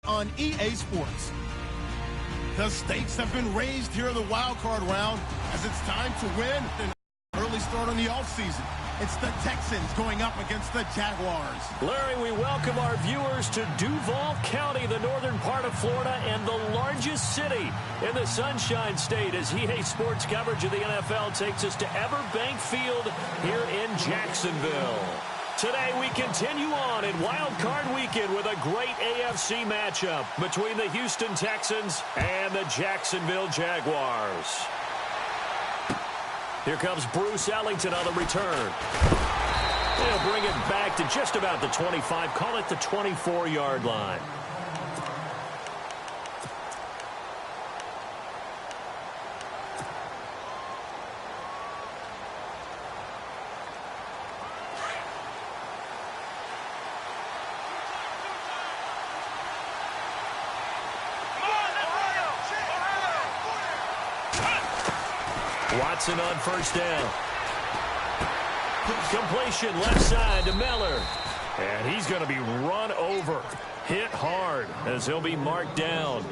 on EA Sports. The stakes have been raised here in the wild card round as it's time to win an early start on the offseason. It's the Texans going up against the Jaguars. Larry, we welcome our viewers to Duval County, the northern part of Florida, and the largest city in the Sunshine State, as EA Sports coverage of the NFL takes us to Everbank Field here in Jacksonville. Today we continue on in Wild Card Weekend with a great AFC matchup between the Houston Texans and the Jacksonville Jaguars. Here comes Bruce Ellington on the return. He'll bring it back to just about the 25, call it the 24-yard line. Watson on first down. Completion left side to Miller. And he's going to be run over. Hit hard as he'll be marked down.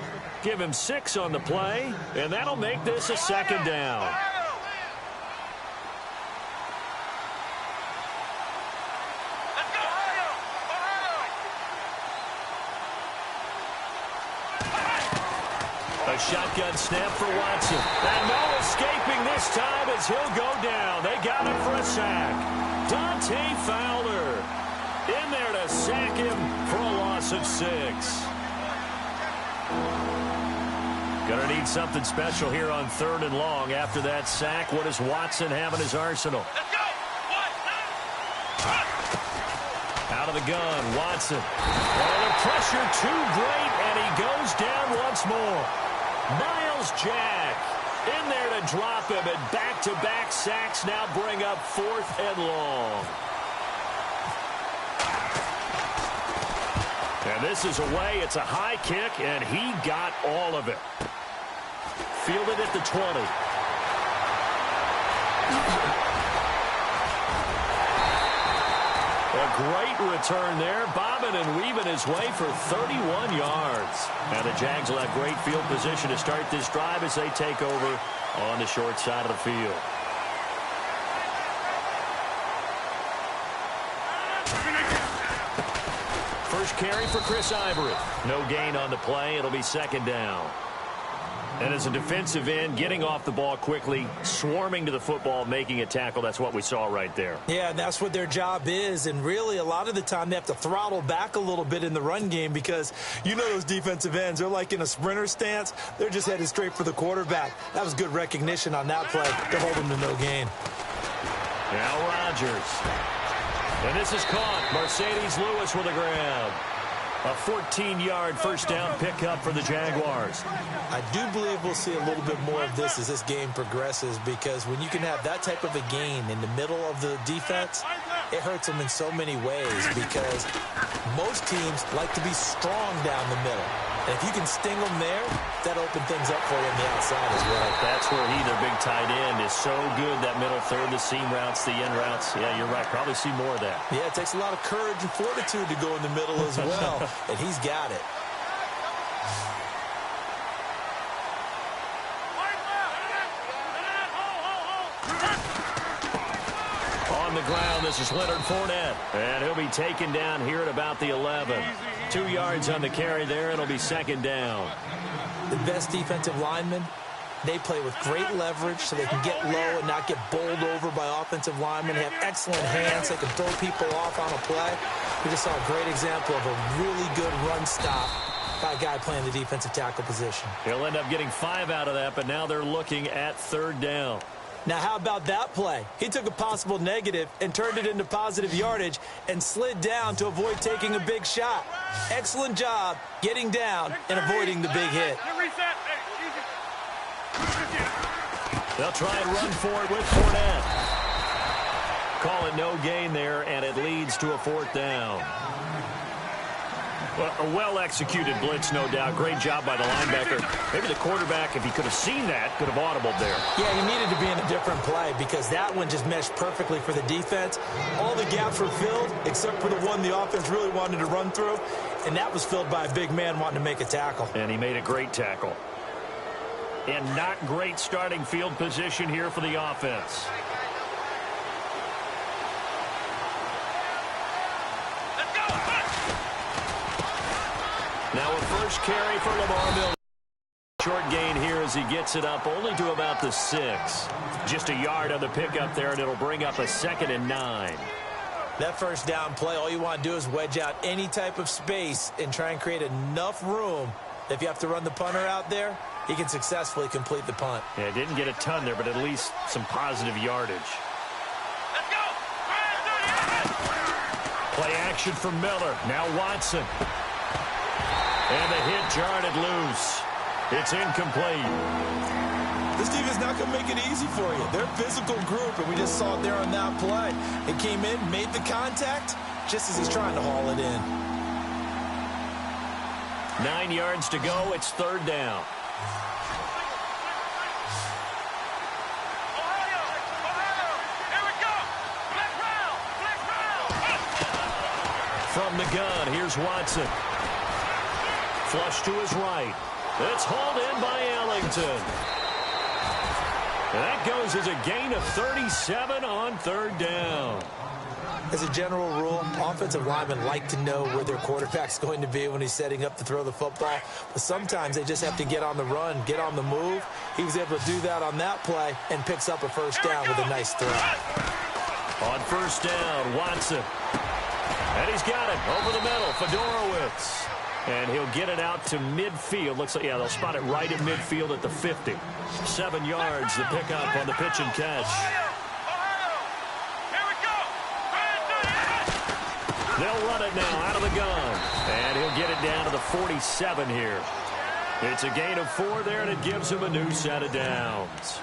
Give him 6 on the play, and that'll make this a second down. A shotgun snap for Watson. And no escaping this time as he'll go down. They got him for a sack. Dante Fowler in there to sack him for a loss of 6. Gonna need something special here on 3rd and long. After that sack, what does Watson have in his arsenal? Let's go! Out of the gun, Watson. Oh, the pressure too great, and he goes down once more. Miles Jack in there to drop him, and back-to-back sacks now bring up 4th and long. And this is away. It's a high kick, and he got all of it. Fielded at the 20. A great return there, bobbing and weaving his way for 31 yards. And the Jags will have great field position to start this drive as they take over on the short side of the field. First carry for Chris Ivory. No gain on the play. It'll be second down. And as a defensive end, getting off the ball quickly, swarming to the football, making a tackle, that's what we saw right there. Yeah, that's what their job is. And really, a lot of the time, they have to throttle back a little bit in the run game because you know those defensive ends, they're like in a sprinter stance. They're just headed straight for the quarterback. That was good recognition on that play to hold them to no gain. Now Rodgers. And this is caught. Mercedes Lewis with a grab. A 14-yard first down pickup for the Jaguars. I do believe we'll see a little bit more of this as this game progresses, because when you can have that type of a gain in the middle of the defense, it hurts them in so many ways, because most teams like to be strong down the middle. And if you can sting them there, that opens things up for you on the outside as well. That's where he, their big tight end, is so good, that middle third, the seam routes, the in routes. Yeah, you're right. Probably see more of that. Yeah, it takes a lot of courage and fortitude to go in the middle as well, and he's got it. On the ground, this is Leonard Fournette, and he'll be taken down here at about the 11. 2 yards on the carry there, and it'll be second down. The best defensive linemen, they play with great leverage so they can get low and not get bowled over by offensive linemen. They have excellent hands. They can throw people off on a play. We just saw a great example of a really good run stop by a guy playing the defensive tackle position. He'll end up getting 5 out of that, but now they're looking at third down. Now, how about that play? He took a possible negative and turned it into positive yardage and slid down to avoid taking a big shot. Excellent job getting down and avoiding the big hit. They'll try and run for it with Fournette. Call it no gain there, and it leads to a 4th down. Well, a well-executed blitz, no doubt. Great job by the linebacker. Maybe the quarterback, if he could have seen that, could have audibled there. Yeah, he needed to be in a different play because that one just meshed perfectly for the defense. All the gaps were filled except for the one the offense really wanted to run through, and that was filled by a big man wanting to make a tackle. And he made a great tackle. And not great starting field position here for the offense. Now a first carry for Lamar Miller. Short gain here as he gets it up only to about the 6. Just a yard on the pickup there, and it'll bring up a 2nd and 9. That first down play, all you want to do is wedge out any type of space and try and create enough room. If you have to run the punter out there, he can successfully complete the punt. Yeah, didn't get a ton there, but at least some positive yardage. Let's go! Play action for Miller. Now Watson. And the hit jarred it loose. It's incomplete. This defense not going to make it easy for you. They're a physical group, and we just saw it there on that play. It came in, made the contact, just as he's trying to haul it in. 9 yards to go. It's 3rd down. From the gun, here's Watson. Flush to his right. It's hauled in by Ellington. That goes as a gain of 37 on 3rd down. As a general rule, offensive linemen like to know where their quarterback's going to be when he's setting up to throw the football. But sometimes they just have to get on the run, get on the move. He was able to do that on that play and picks up a first down with a nice throw. On 1st down, Watson. And he's got it over the middle, Fedorowicz. And he'll get it out to midfield. Looks like, yeah, they'll spot it right at midfield at the 50. 7 yards, the pickup on the pitch and catch. They'll run it now out of the gun. And he'll get it down to the 47 here. It's a gain of 4 there, and it gives him a new set of downs.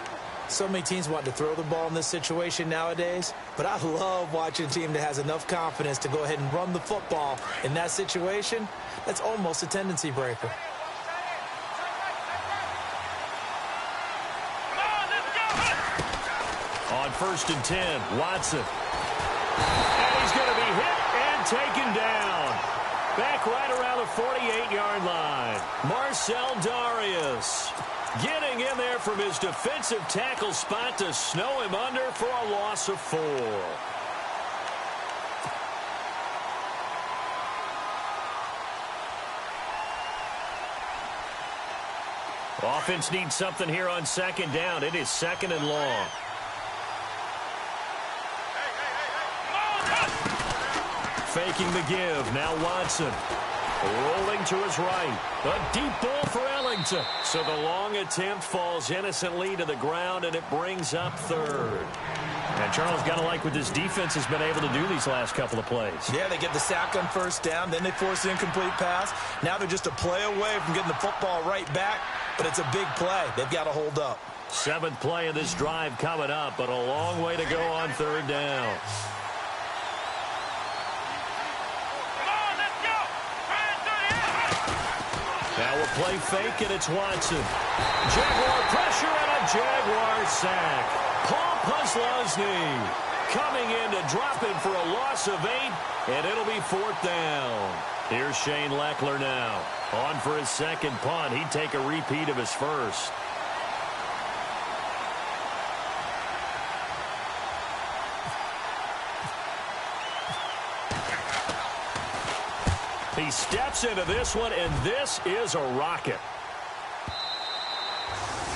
So many teams want to throw the ball in this situation nowadays, but I love watching a team that has enough confidence to go ahead and run the football. In that situation, that's almost a tendency breaker. On 1st and 10, Watson. And he's going to be hit and taken down. Back right around the 48-yard line. Marcel Darius getting in there from his defensive tackle spot to snow him under for a loss of 4. Offense needs something here on 2nd down. It is 2nd and long. Faking the give. Now Watson. Rolling to his right. A deep ball for Ellington. So the long attempt falls innocently to the ground, and it brings up 3rd. And Charles, got to like what this defense has been able to do these last couple of plays. Yeah, they get the sack on 1st down, then they force the incomplete pass. Now they're just a play away from getting the football right back, but it's a big play. They've got to hold up. 7th play of this drive coming up, but a long way to go on 3rd down. Now we'll play fake, and it's Watson. Jaguar pressure and a Jaguar sack. Paul Puslosny coming in to drop him for a loss of 8, and it'll be 4th down. Here's Shane Leckler now. On for his 2nd punt. He'd take a repeat of his 1st. He steps into this one, and this is a rocket.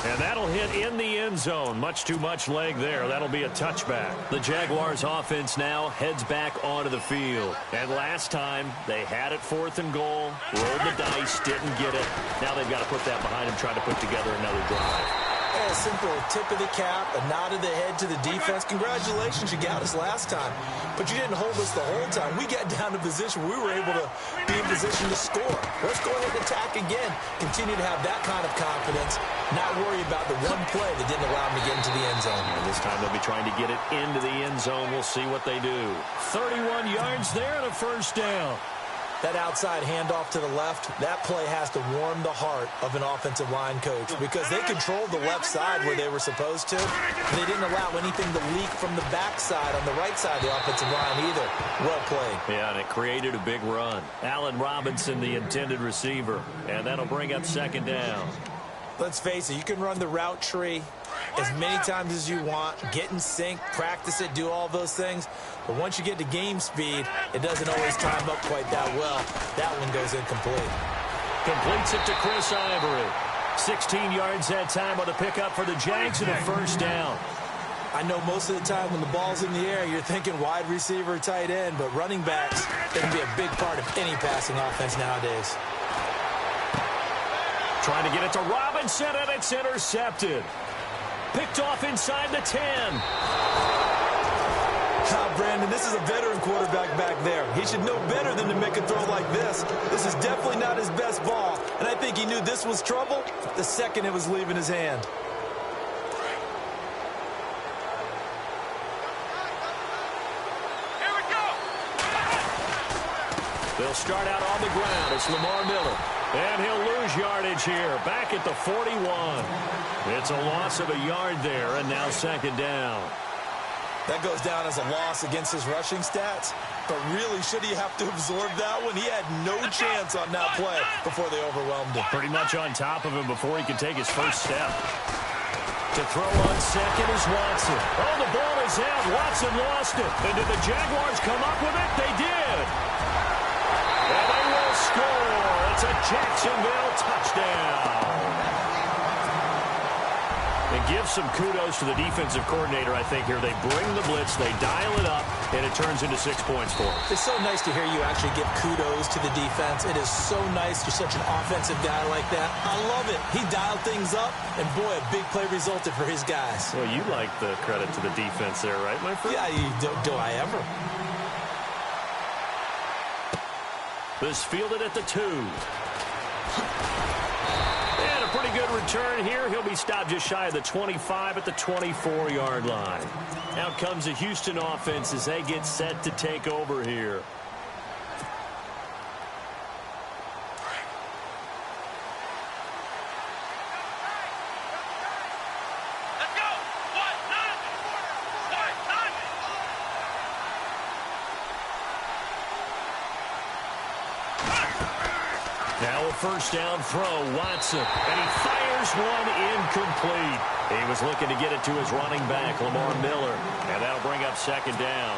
And that'll hit in the end zone. Much too much leg there. That'll be a touchback. The Jaguars offense now heads back onto the field. And last time, they had it 4th and goal, rolled the dice, didn't get it. Now they've got to put that behind them, try to put together another drive. A simple tip of the cap, a nod of the head to the defense. Congratulations, you got us last time. But you didn't hold us the whole time. We got down to position where we were able to be in position to score. Let's go ahead and attack again. Continue to have that kind of confidence. Not worry about the one play that didn't allow them to get into the end zone. And this time they'll be trying to get it into the end zone. We'll see what they do. 31 yards there and a 1st down. That outside handoff to the left, that play has to warm the heart of an offensive line coach because they controlled the left side where they were supposed to. They didn't allow anything to leak from the backside on the right side of the offensive line either. Well played. Yeah, and it created a big run. Allen Robinson, the intended receiver, and that'll bring up second down. Let's face it, you can run the route tree as many times as you want, get in sync, practice it, do all those things. But once you get to game speed, it doesn't always time up quite that well. That one goes incomplete. Completes it to Chris Ivory. 16 yards that time on the pickup for the Jags and a first down. I know most of the time when the ball's in the air, you're thinking wide receiver, tight end, but running backs can be a big part of any passing offense nowadays. Trying to get it to Robinson, and it's intercepted. Picked off inside the 10. Brandon, this is a veteran quarterback back there. He should know better than to make a throw like this. This is definitely not his best ball, and I think he knew this was trouble the second it was leaving his hand. Here we go. They'll start out on the ground. It's Lamar Miller. And he'll lose yardage here, back at the 41. It's a loss of a yard there, and now second down. That goes down as a loss against his rushing stats, but really, should he have to absorb that one? He had no chance on that play before they overwhelmed him. Pretty much on top of him before he could take his first step. To throw on second is Watson. Oh, the ball is out. Watson lost it. And did the Jaguars come up with it? They did. And they will score. It's a Jacksonville touchdown. And give some kudos to the defensive coordinator, I think, here. They bring the blitz, they dial it up, and it turns into 6 points for them. It's so nice to hear you actually give kudos to the defense. It is so nice. You're such an offensive guy like that. I love it. He dialed things up, and boy, a big play resulted for his guys. Well, you like the credit to the defense there, right, my friend? Yeah, do I ever? This fielded at the 2. And a pretty good return here. He'll be stopped just shy of the 25 at the 24-yard line. Out comes the Houston offense as they get set to take over here. Let's go. One, none. Now a first down throw, Watson, and he fires one incomplete. He was looking to get it to his running back, Lamar Miller, and that'll bring up second down.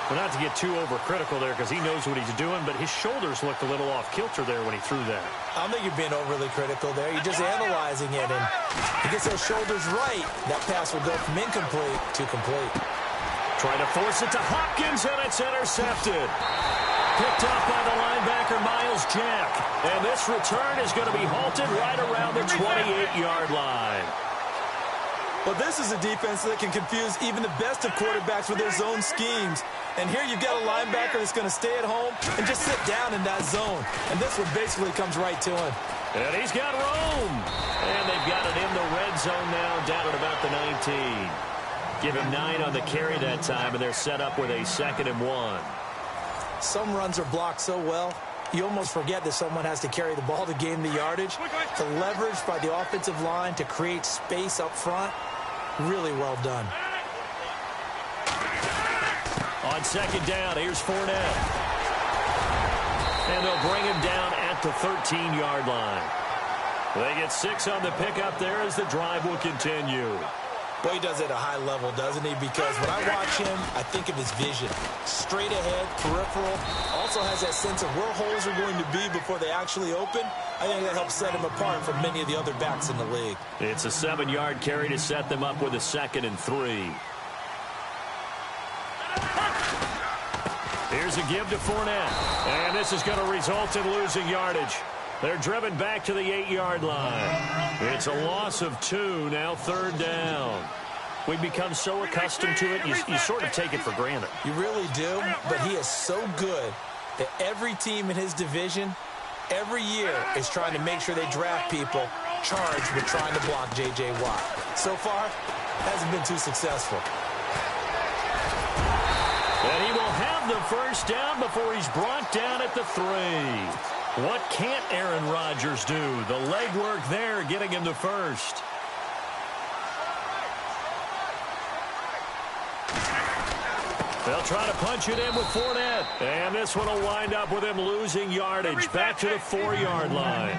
Well, not to get too overcritical there because he knows what he's doing, but his shoulders looked a little off kilter there when he threw that. I don't think you're being overly critical there. You're just analyzing it, and he gets those shoulders right. That pass will go from incomplete to complete. Trying to force it to Hopkins, and it's intercepted. Picked up by the linebacker, Miles Jack. And this return is going to be halted right around the 28-yard line. Well, this is a defense that can confuse even the best of quarterbacks with their zone schemes. And here you've got a linebacker that's going to stay at home and just sit down in that zone. And this one basically comes right to him. And he's got room. And they've got it in the red zone now, down at about the 19. Give him 9 on the carry that time, and they're set up with a 2nd and 1. Some runs are blocked so well, you almost forget that someone has to carry the ball to gain the yardage. The leverage by the offensive line to create space up front, really well done. On second down, here's Fournette. And they'll bring him down at the 13-yard line. They get 6 on the pickup there as the drive will continue. Boy, he does it at a high level, doesn't he? Because when I watch him, I think of his vision. Straight ahead, peripheral. Also has that sense of where holes are going to be before they actually open. I think that helps set him apart from many of the other backs in the league. It's a 7-yard carry to set them up with a 2nd and 3. Here's a give to Fournette. And this is going to result in losing yardage. They're driven back to the 8-yard line. It's a loss of 2, now 3rd down. We've become so accustomed to it, you sort of take it for granted. You really do, but he is so good that every team in his division, every year, is trying to make sure they draft people charged with trying to block J.J. Watt. So far, hasn't been too successful. And he will have the first down before he's brought down at the 3. What can't Aaron Rodgers do? The legwork there getting him the first. They'll try to punch it in with Fournette. And this one will wind up with him losing yardage. Back to the 4-yard line.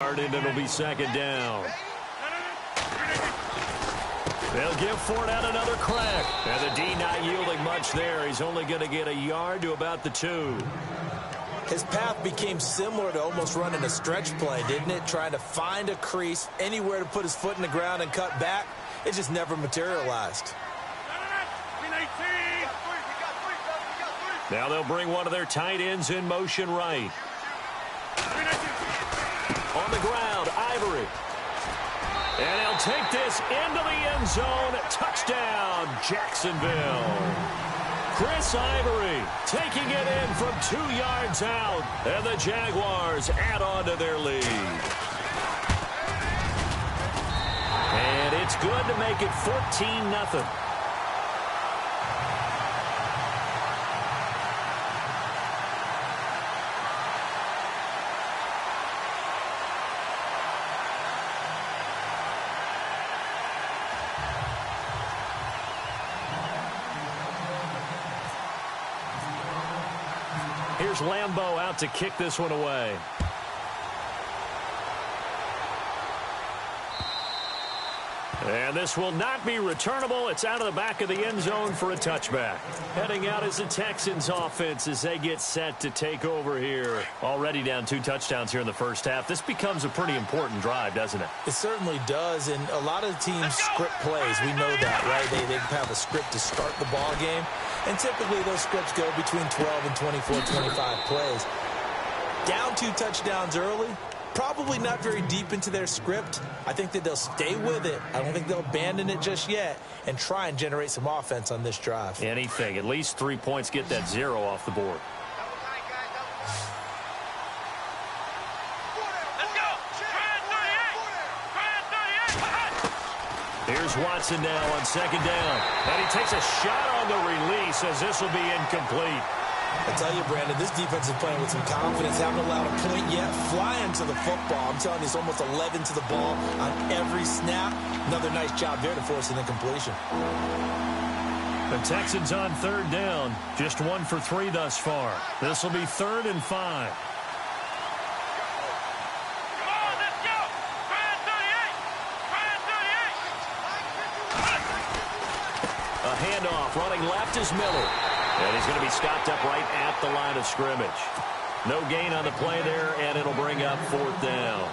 And it'll be second down. They'll give Fournette another crack. And the D not yielding much there. He's only going to get a yard to about the 2. His path became similar to almost running a stretch play, didn't it? Trying to find a crease, anywhere to put his foot in the ground and cut back. It just never materialized. Now they'll bring one of their tight ends in motion right. On the ground, Ivory. And he'll take this into the end zone. Touchdown, Jacksonville. Chris Ivory taking it in from 2 yards out. And the Jaguars add on to their lead. And it's good to make it 14-0. Here's Lambeau out to kick this one away. And this will not be returnable. It's out of the back of the end zone for a touchback. Heading out is the Texans offense as they get set to take over here. Already down 2 touchdowns here in the first half. This becomes a pretty important drive, doesn't it? It certainly does, and a lot of teams script plays. We know that, right? They have a script to start the ball game, and typically those scripts go between 12 and 24, 25 plays. Down 2 touchdowns early. Probably not very deep into their script. I think that they'll stay with it. I don't think they'll abandon it just yet and try and generate some offense on this drive. Anything. At least 3 points, get that 0 off the board. Let's go. Here's Watson now on second down. And he takes a shot on the release as this will be incomplete. I tell you, Brandon, this defense is playing with some confidence. Haven't allowed a point yet. Flying to the football. I'm telling you, it's almost 11 to the ball on every snap. Another nice job there to force an incompletion. The Texans on third down. Just 1 for 3 thus far. This will be 3rd and 5. Come on, let's go. Try it, 38. A handoff running left is Miller. And he's going to be stopped up right at the line of scrimmage. No gain on the play there, and it'll bring up 4th down.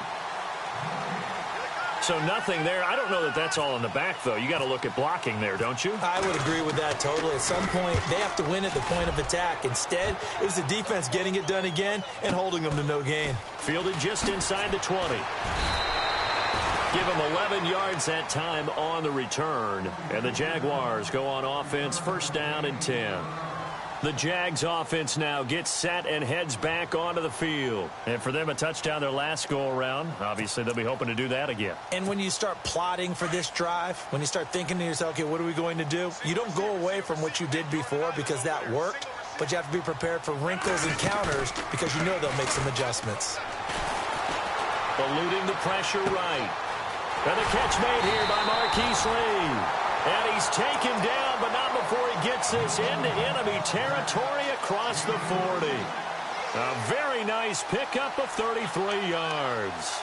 So nothing there. I don't know that that's all in the back, though. You got to look at blocking there, don't you? I would agree with that totally. At some point, they have to win at the point of attack. Instead, it was the defense getting it done again and holding them to no gain. Fielded just inside the 20. Give him 11 yards that time on the return. And the Jaguars go on offense, 1st down and 10. The Jags offense now gets set and heads back onto the field. And for them, a touchdown their last go-around. Obviously, they'll be hoping to do that again. And when you start plotting for this drive, when you start thinking to yourself, okay, what are we going to do? You don't go away from what you did before because that worked, but you have to be prepared for wrinkles and counters because you know they'll make some adjustments. Eluding the pressure right. And the catch made here by Marquise Lee. And he's taken down, but not before he gets this into enemy territory across the 40. A very nice pickup of 33 yards.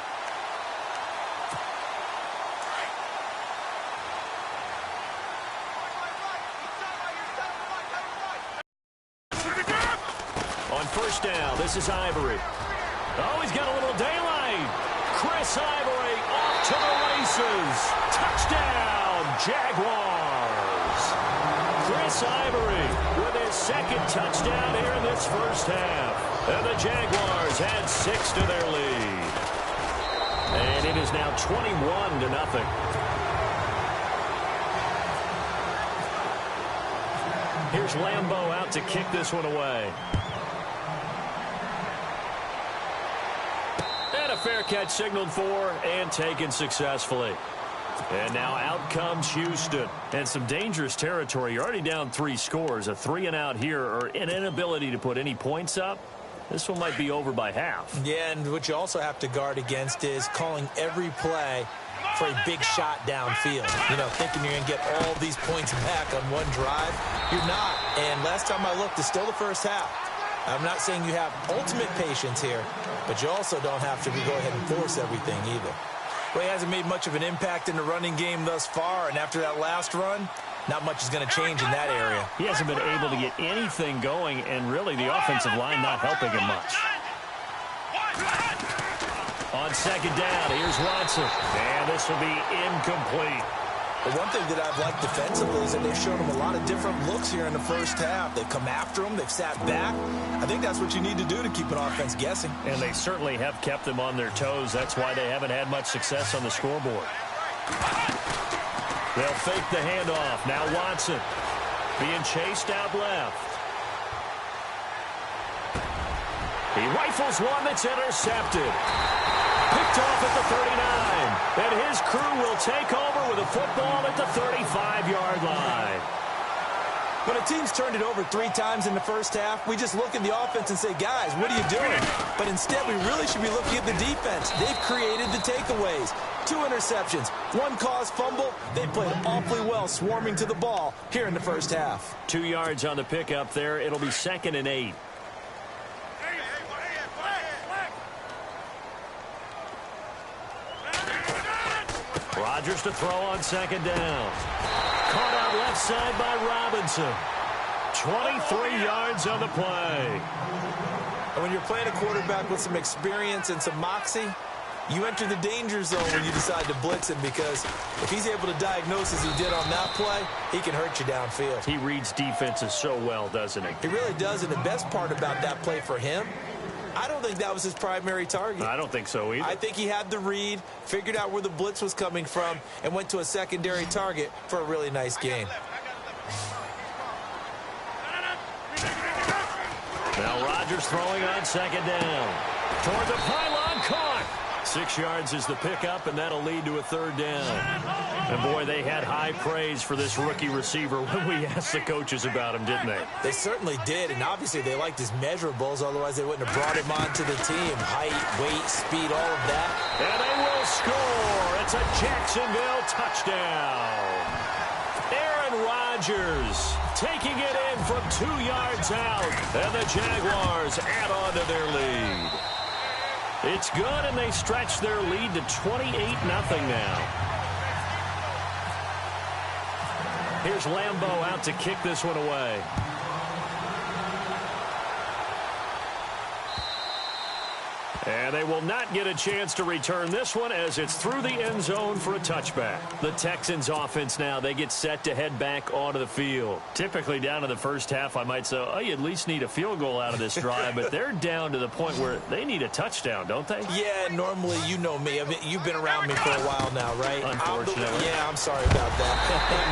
On 1st down, this is Ivory. Oh, he's got a little daylight. Chris Ivory off to the races. Touchdown, Jaguars. Chris Ivory with his 2nd touchdown here in this first half. And the Jaguars add 6 to their lead. And it is now 21-0. Here's Lambeau out to kick this one away. And a fair catch signaled for and taken successfully. And now out comes Houston. And some dangerous territory. You're already down 3 scores. A 3 and out here, or an inability to put any points up. This one might be over by half. Yeah, and what you also have to guard against is calling every play for a big shot downfield. You know, thinking you're going to get all these points back on one drive. You're not. And last time I looked, it's still the first half. I'm not saying you have ultimate patience here, but you also don't have to go ahead and force everything either. Well, he hasn't made much of an impact in the running game thus far, and after that last run, not much is going to change in that area. He hasn't been able to get anything going, and really the offensive line not helping him much. On second down, here's Watson. And this will be incomplete. But one thing that I've liked defensively is that they've shown him a lot of different looks here in the first half. They've come after him. They've sat back. I think that's what you need to do to keep an offense guessing. And they certainly have kept them on their toes. That's why they haven't had much success on the scoreboard. They'll fake the handoff. Now Watson being chased out left. He rifles one that's intercepted. Picked off at the 39. And his crew will take over with a football at the 35-yard line. When a team's turned it over 3 times in the first half, we just look at the offense and say, guys, what are you doing? But instead, we really should be looking at the defense. They've created the takeaways. 2 interceptions, 1 caused fumble. They played awfully well swarming to the ball here in the first half. 2 yards on the pickup there. It'll be 2nd and 8. Rodgers to throw on second down. Caught out left side by Robinson. 23 yards on the play. And when you're playing a quarterback with some experience and some moxie, you enter the danger zone when you decide to blitz him, because if he's able to diagnose as he did on that play, he can hurt you downfield. He reads defenses so well, doesn't he? He really does, and the best part about that play for him, I don't think that was his primary target. I don't think so either. I think he had the read, figured out where the blitz was coming from, and went to a secondary target for a really nice game. Now Rodgers throwing on second down. Toward the pylon, caught. 6 yards is the pickup, and that'll lead to a 3rd down. And, boy, they had high praise for this rookie receiver when we asked the coaches about him, didn't they? They certainly did, and obviously they liked his measurables. Otherwise, they wouldn't have brought him onto the team. Height, weight, speed, all of that. And they will score. It's a Jacksonville touchdown. Aaron Rodgers taking it in from 2 yards out, and the Jaguars add on to their lead. It's good, and they stretch their lead to 28-0 now. Here's Lambeau out to kick this one away. And they will not get a chance to return this one as it's through the end zone for a touchback. The Texans offense now, they get set to head back onto the field. Typically down in the first half, I might say, oh, you at least need a field goal out of this drive, but they're down to the point where they need a touchdown, don't they? Yeah, normally, you know me. I mean, you've been around me for a while now, right? Unfortunately. I'm sorry about that.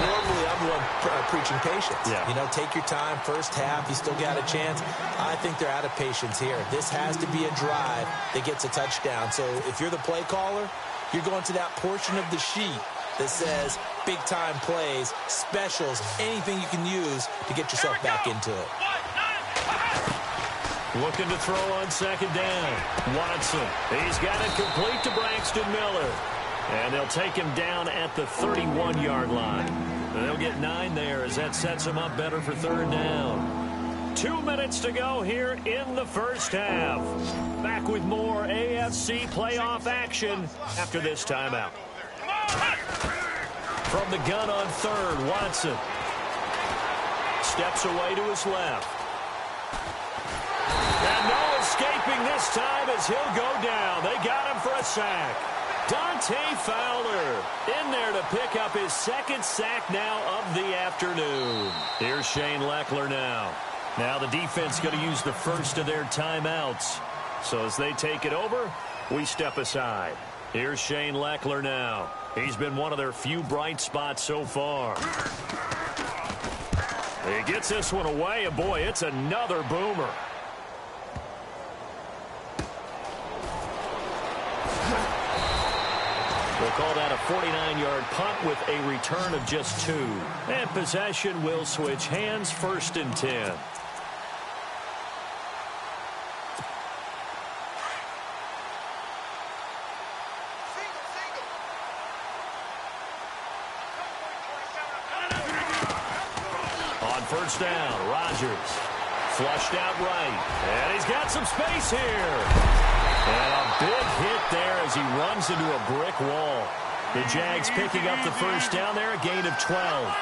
Normally, I'm the one preaching patience. Yeah. You know, take your time, first half, you still got a chance. I think they're out of patience here. This has to be a drive that gets a touchdown. So if you're the play caller, you're going to that portion of the sheet that says big time plays, specials, anything you can use to get yourself back into it. Looking to throw on second down. Watson. He's got it complete to Braxton Miller. And they'll take him down at the 31-yard line. And they'll get 9 there as that sets him up better for 3rd down. 2 minutes to go here in the first half. Back with more AFC playoff action after this timeout. From the gun on 3rd, Watson steps away to his left. And no escaping this time as he'll go down. They got him for a sack. Dante Fowler in there to pick up his 2nd sack now of the afternoon. Here's Shane Leckler now. Now the defense going to use the first of their timeouts. So as they take it over, we step aside. Here's Shane Leckler now. He's been one of their few bright spots so far. He gets this one away, and boy, it's another boomer. We'll call that a 49-yard punt with a return of just 2. And possession will switch hands, 1st and 10. On 1st down, Rodgers. Flushed out right. And he's got some space here. And a big hit there as he runs into a brick wall. The Jags picking up the 1st down there, a gain of 12.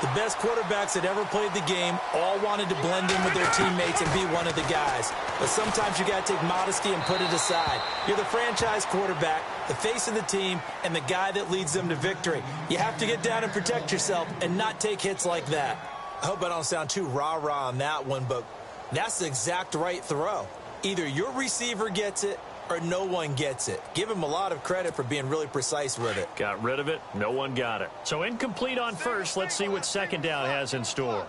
The best quarterbacks that ever played the game all wanted to blend in with their teammates and be one of the guys. But sometimes you got to take modesty and put it aside. You're the franchise quarterback, the face of the team, and the guy that leads them to victory. You have to get down and protect yourself and not take hits like that. I hope I don't sound too rah-rah on that one, but that's the exact right throw. Either your receiver gets it or no one gets it. Give him a lot of credit for being really precise with it. Got rid of it. No one got it. So incomplete on 1st. Let's see what 2nd down has in store.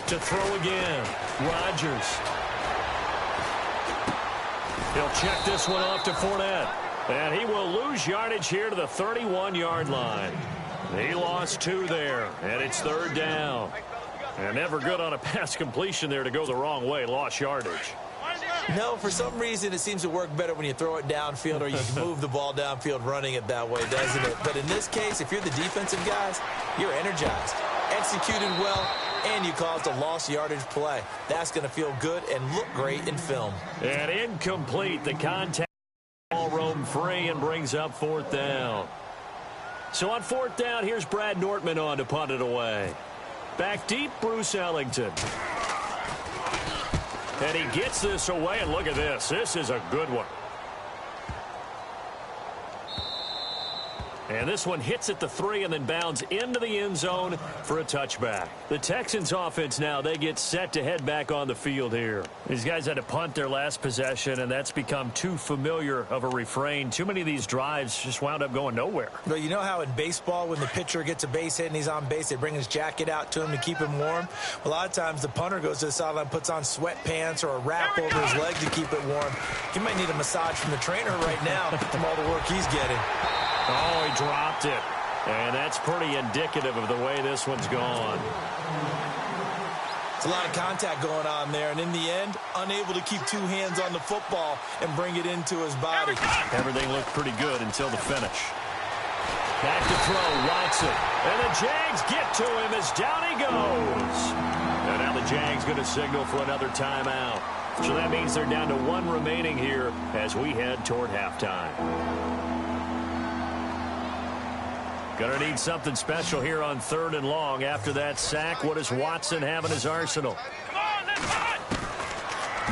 To throw again. Rodgers. He'll check this one off to Fournette. And he will lose yardage here to the 31-yard line. He lost 2 there, and it's 3rd down. And never good on a pass completion there to go the wrong way. Lost yardage. No, for some reason it seems to work better when you throw it downfield or you can move the ball downfield running it that way, doesn't it? But in this case, if you're the defensive guys, you're energized, executed well, and you caused a lost yardage play. That's going to feel good and look great in film. And incomplete. The contact ball roamed free and brings up 4th down. So on 4th down, here's Brad Nortman on to punt it away. Back deep, Bruce Ellington. And he gets this away, and look at this. This is a good one. And this one hits at the 3 and then bounds into the end zone for a touchback. The Texans offense now, they get set to head back on the field here. These guys had to punt their last possession, and that's become too familiar of a refrain. Too many of these drives just wound up going nowhere. But you know how in baseball when the pitcher gets a base hit and he's on base, they bring his jacket out to him to keep him warm? A lot of times the punter goes to the sideline, puts on sweatpants or a wrap over his leg to keep it warm. He might need a massage from the trainer right now from all the work he's getting. Oh, he dropped it. And that's pretty indicative of the way this one's gone. It's a lot of contact going on there, and in the end, unable to keep 2 hands on the football and bring it into his body. Everything looked pretty good until the finish. Back to throw, Watson. And the Jags get to him as down he goes. And now the Jags going to signal for another timeout. So that means they're down to 1 remaining here as we head toward halftime. Going to need something special here on 3rd and long. After that sack, what does Watson have in his arsenal?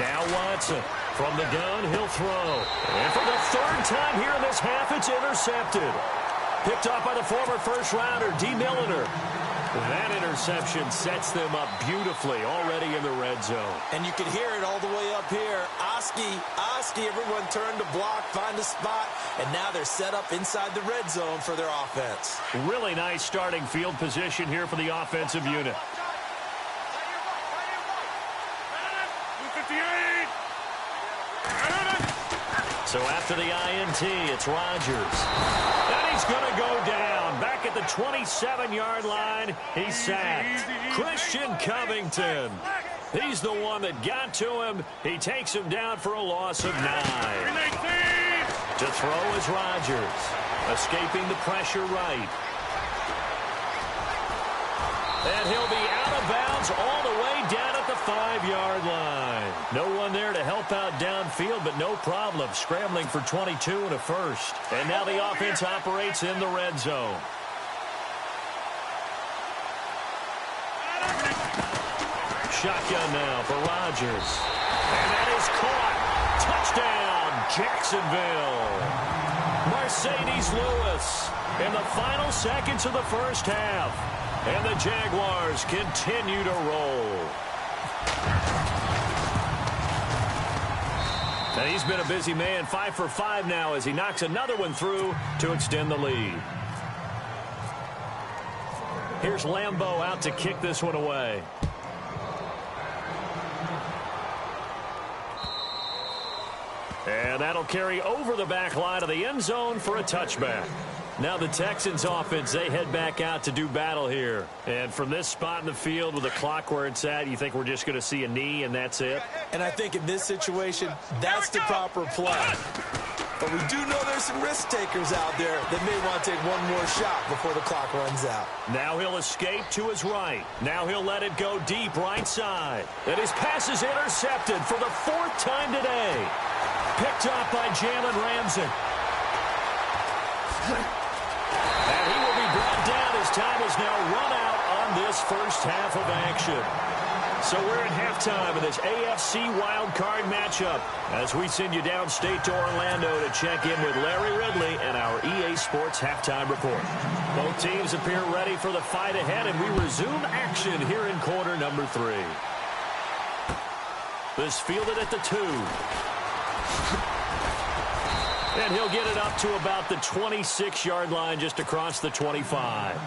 Now Watson from the gun, he'll throw. And for the 3rd time here in this half, it's intercepted. Picked off by the former first-rounder, D. Milliner. That interception sets them up beautifully already in the red zone. And you can hear it all the way up here. Oski, everyone turned to block, find a spot, and now they're set up inside the red zone for their offense. Really nice starting field position here for the offensive unit. So after the INT, it's Rodgers. And he's going to go down. Back at the 27-yard line, he's sacked. Christian Covington. He's the one that got to him. He takes him down for a loss of 9. To throw is Rodgers. Escaping the pressure right. And he'll be out of bounds all the way down at the 5-yard line. No one there to help out downfield, but no problem. Scrambling for 22 and a first. And now the offense operates in the red zone. Shotgun now for Rodgers. And that is caught. Touchdown, Jacksonville. Mercedes Lewis in the final seconds of the first half. And the Jaguars continue to roll. And he's been a busy man, 5 for 5 now as he knocks another one through to extend the lead. Here's Lambeau out to kick this one away. And that'll carry over the back line of the end zone for a touchback. Now the Texans offense, they head back out to do battle here. And from this spot in the field with the clock where it's at, you think we're just going to see a knee and that's it? And I think in this situation, that's the proper play. But we do know there's some risk takers out there that may want to take one more shot before the clock runs out. Now he'll escape to his right. Now he'll let it go deep right side. And his pass is intercepted for the 4th time today. Picked up by Jalen Ramsey. And he will be brought down as time is now run out on this first half of action. So we're at halftime of this AFC wildcard matchup as we send you downstate to Orlando to check in with Larry Ridley and our EA Sports halftime report. Both teams appear ready for the fight ahead, and we resume action here in quarter number 3. This fielded at the 2. And he'll get it up to about the 26-yard line just across the 25.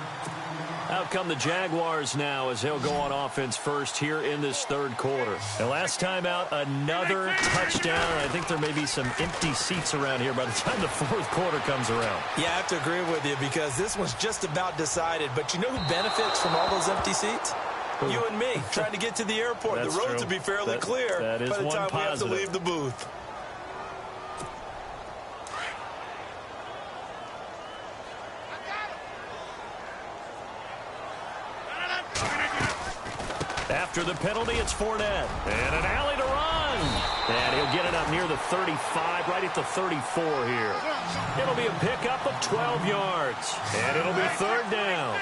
Out come the Jaguars now as he'll go on offense first here in this third quarter. And last time out, another touchdown. I think there may be some empty seats around here by the time the fourth quarter comes around. Yeah, I have to agree with you because this one's just about decided. But you know who benefits from all those empty seats? You and me, trying to get to the airport. The roads will be fairly clear by the time we have to leave the booth. After the penalty, it's Fournette. And an alley to run. And he'll get it up near the 35, right at the 34 here. It'll be a pickup of 12 yards. And it'll be 3rd down.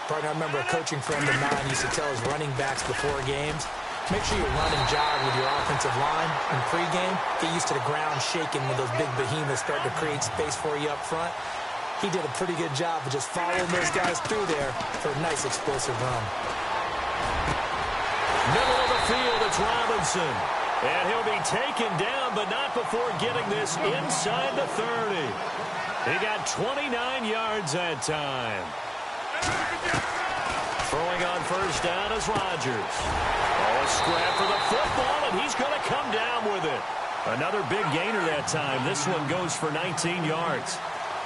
Partner, I remember a coaching friend of mine used to tell his running backs before games, make sure you run and jog with your offensive line in pregame. Get used to the ground shaking when those big behemoths start to create space for you up front. He did a pretty good job of just following those guys through there for a nice explosive run. Middle of the field, it's Robinson. And he'll be taken down, but not before getting this inside the 30. He got 29 yards that time. Throwing on first down is Rodgers. Oh, a scrap for the football, and he's going to come down with it. Another big gainer that time. This one goes for 19 yards.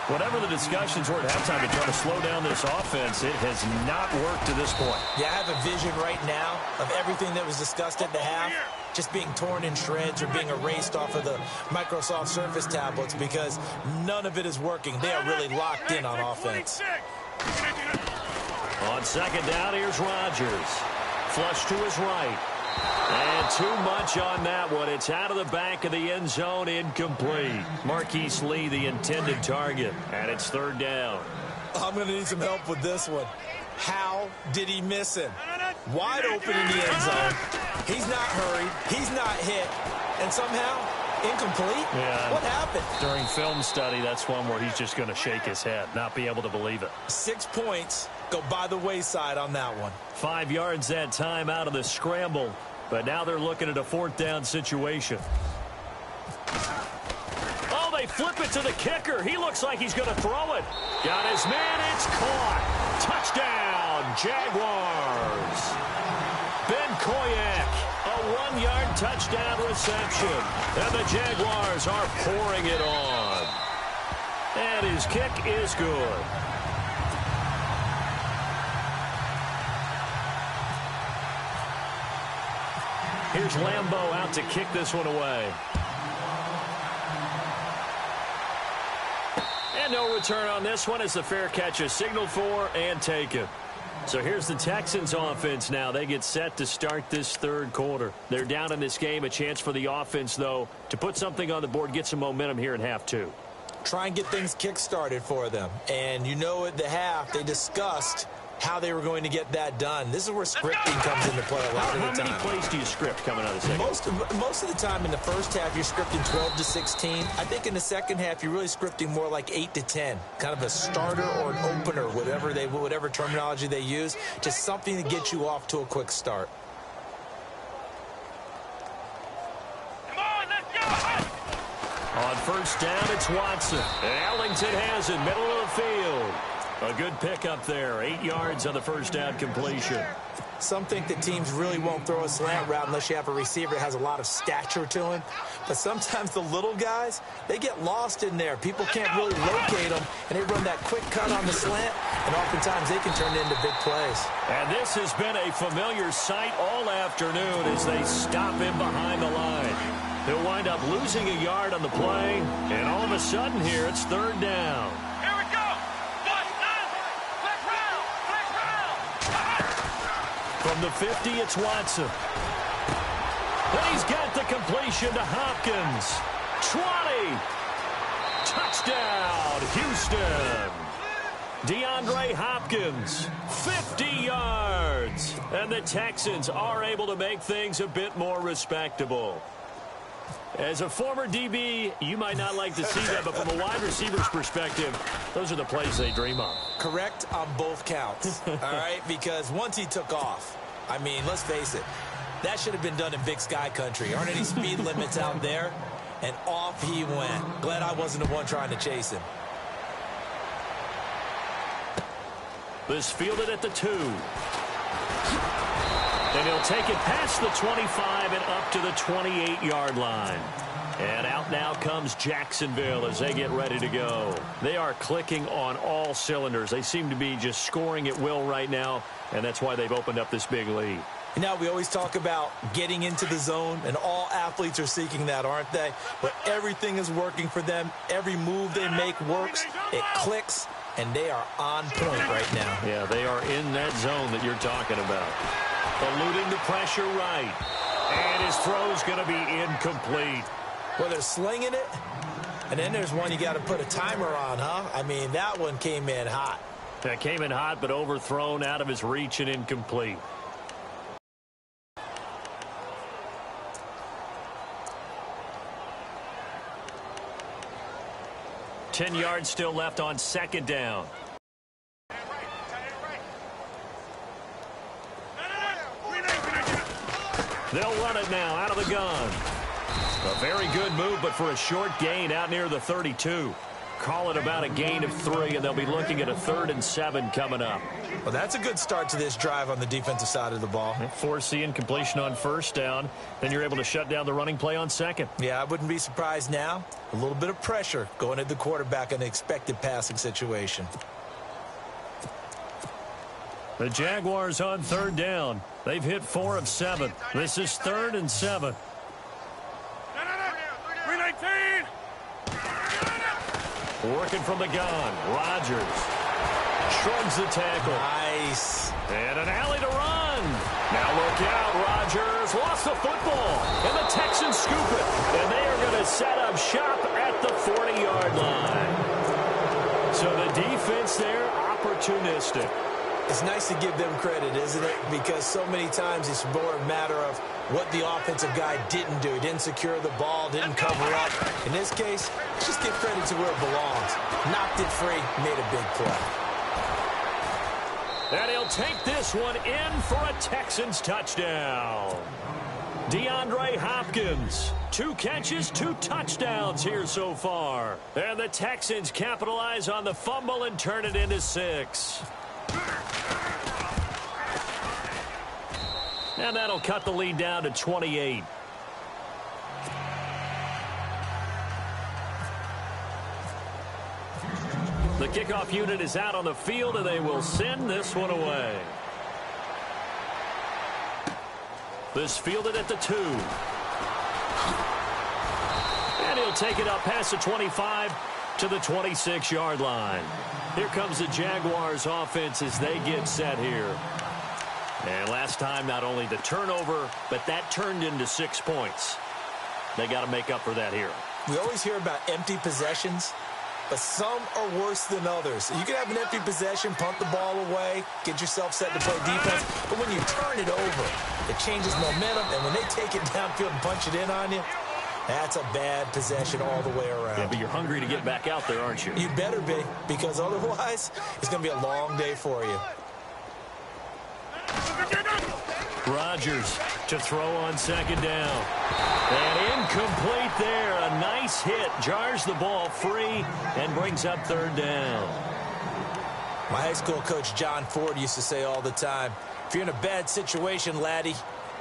Whatever the discussions were at halftime to try to slow down this offense, it has not worked to this point. Yeah, I have a vision right now of everything that was discussed at the half just being torn in shreds or being erased off of the Microsoft Surface tablets because none of it is working. They are really locked in on offense. On second down, here's Rodgers. Flush to his right. And too much on that one. It's out of the back of the end zone, incomplete. Marquise Lee, the intended target, and it's 3rd down. I'm going to need some help with this one. How did he miss him? Wide open in the end zone. He's not hurried. He's not hit. And somehow, incomplete? Yeah. What happened? During film study, that's one where he's just going to shake his head, not be able to believe it. 6 points go by the wayside on that one. 5 yards that time out of the scramble. But now they're looking at a 4th down situation. Oh, they flip it to the kicker. He looks like he's going to throw it. Got his man. It's caught. Touchdown, Jaguars. Ben Koyak, a 1-yard touchdown reception. And the Jaguars are pouring it on. And his kick is good. Here's Lambeau out to kick this one away. And no return on this one as the fair catch is signaled for and taken. So here's the Texans offense now. They get set to start this third quarter. They're down in this game. A chance for the offense, though, to put something on the board, get some momentum here in half 2. Try and get things kick-started for them. And you know at the half, they discussed how they were going to get that done. This is where scripting comes into play a lot of the time. How many plays do you script coming out of the second? Most of the time in the first half, you're scripting 12 to 16. I think in the second half, you're really scripting more like 8 to 10. Kind of a starter or an opener, whatever terminology they use. Just something to get you off to a quick start. Come on, let's go! On first down, it's Watson. Ellington has it, middle of the field. A good pickup there. 8 yards on the first down completion. Some think that teams really won't throw a slant route unless you have a receiver that has a lot of stature to him. But sometimes the little guys, they get lost in there. People can't really locate them, and they run that quick cut on the slant, and oftentimes they can turn it into big plays. And this has been a familiar sight all afternoon as they stop him behind the line. He'll wind up losing a yard on the play, and all of a sudden here it's third down. Here we go. Flex round. From the 50, it's Watson. And he's got the completion to Hopkins. 20. Touchdown, Houston. DeAndre Hopkins, 50 yards. And the Texans are able to make things a bit more respectable. As a former DB, you might not like to see that, but from a wide receiver's perspective, those are the plays they dream of. Correct on both counts, all right? Because once he took off, I mean, let's face it, that should have been done in Big Sky country. Aren't any speed limits out there? And off he went. Glad I wasn't the one trying to chase him. This fielded at the 2. And he'll take it past the 25 and up to the 28-yard line. And out now comes Jacksonville as they get ready to go. They are clicking on all cylinders. They seem to be just scoring at will right now, and that's why they've opened up this big lead. Now, we always talk about getting into the zone, and all athletes are seeking that, aren't they? But everything is working for them. Every move they make works. It clicks, and they are on point right now. Yeah, they are in that zone that you're talking about. Eluding the pressure right. And his throw's going to be incomplete. Well, they're slinging it, and then there's one you got to put a timer on, huh? I mean, that one came in hot. That came in hot, but overthrown, out of his reach, and incomplete. Ten yards still left on second down. They'll run it now out of the gun. A very good move, but for a short gain out near the 32. Call it about a gain of 3, and they'll be looking at a 3rd and 7 coming up. Well, that's a good start to this drive on the defensive side of the ball. Force the incompletion on first down. Then you're able to shut down the running play on second. Yeah, I wouldn't be surprised now. A little bit of pressure going at the quarterback in an expected passing situation. The Jaguars on third down. They've hit 4 of 7. This is 3rd and 7. 319. Working from the gun. Rodgers shrugs the tackle. Nice. And an alley to run. Now look out. Rodgers lost the football. And the Texans scoop it. And they are going to set up shop at the 40-yard line. So the defense there, opportunistic. It's nice to give them credit, isn't it? Because so many times it's more a matter of what the offensive guy didn't do. He didn't secure the ball, didn't cover up. In this case, just give credit to where it belongs. Knocked it free, made a big play. And he'll take this one in for a Texans touchdown. DeAndre Hopkins, 2 catches, 2 touchdowns here so far. And the Texans capitalize on the fumble and turn it into 6. And that'll cut the lead down to 28. The kickoff unit is out on the field, and they will send this one away. This fielded at the 2. And he'll take it up past the 25 to the 26-yard line. Here comes the Jaguars offense as they get set here. And last time, not only the turnover, but that turned into 6 points. They got to make up for that here. We always hear about empty possessions, but some are worse than others. You can have an empty possession, punt the ball away, get yourself set to play defense, but when you turn it over, it changes momentum, and when they take it downfield and punch it in on you, that's a bad possession all the way around. Yeah, but you're hungry to get back out there, aren't you? You better be, because otherwise, it's going to be a long day for you. Rodgers to throw on second down. And incomplete there. A nice hit. Jars the ball free and brings up third down. My high school coach, John Ford, used to say all the time, If you're in a bad situation, laddie,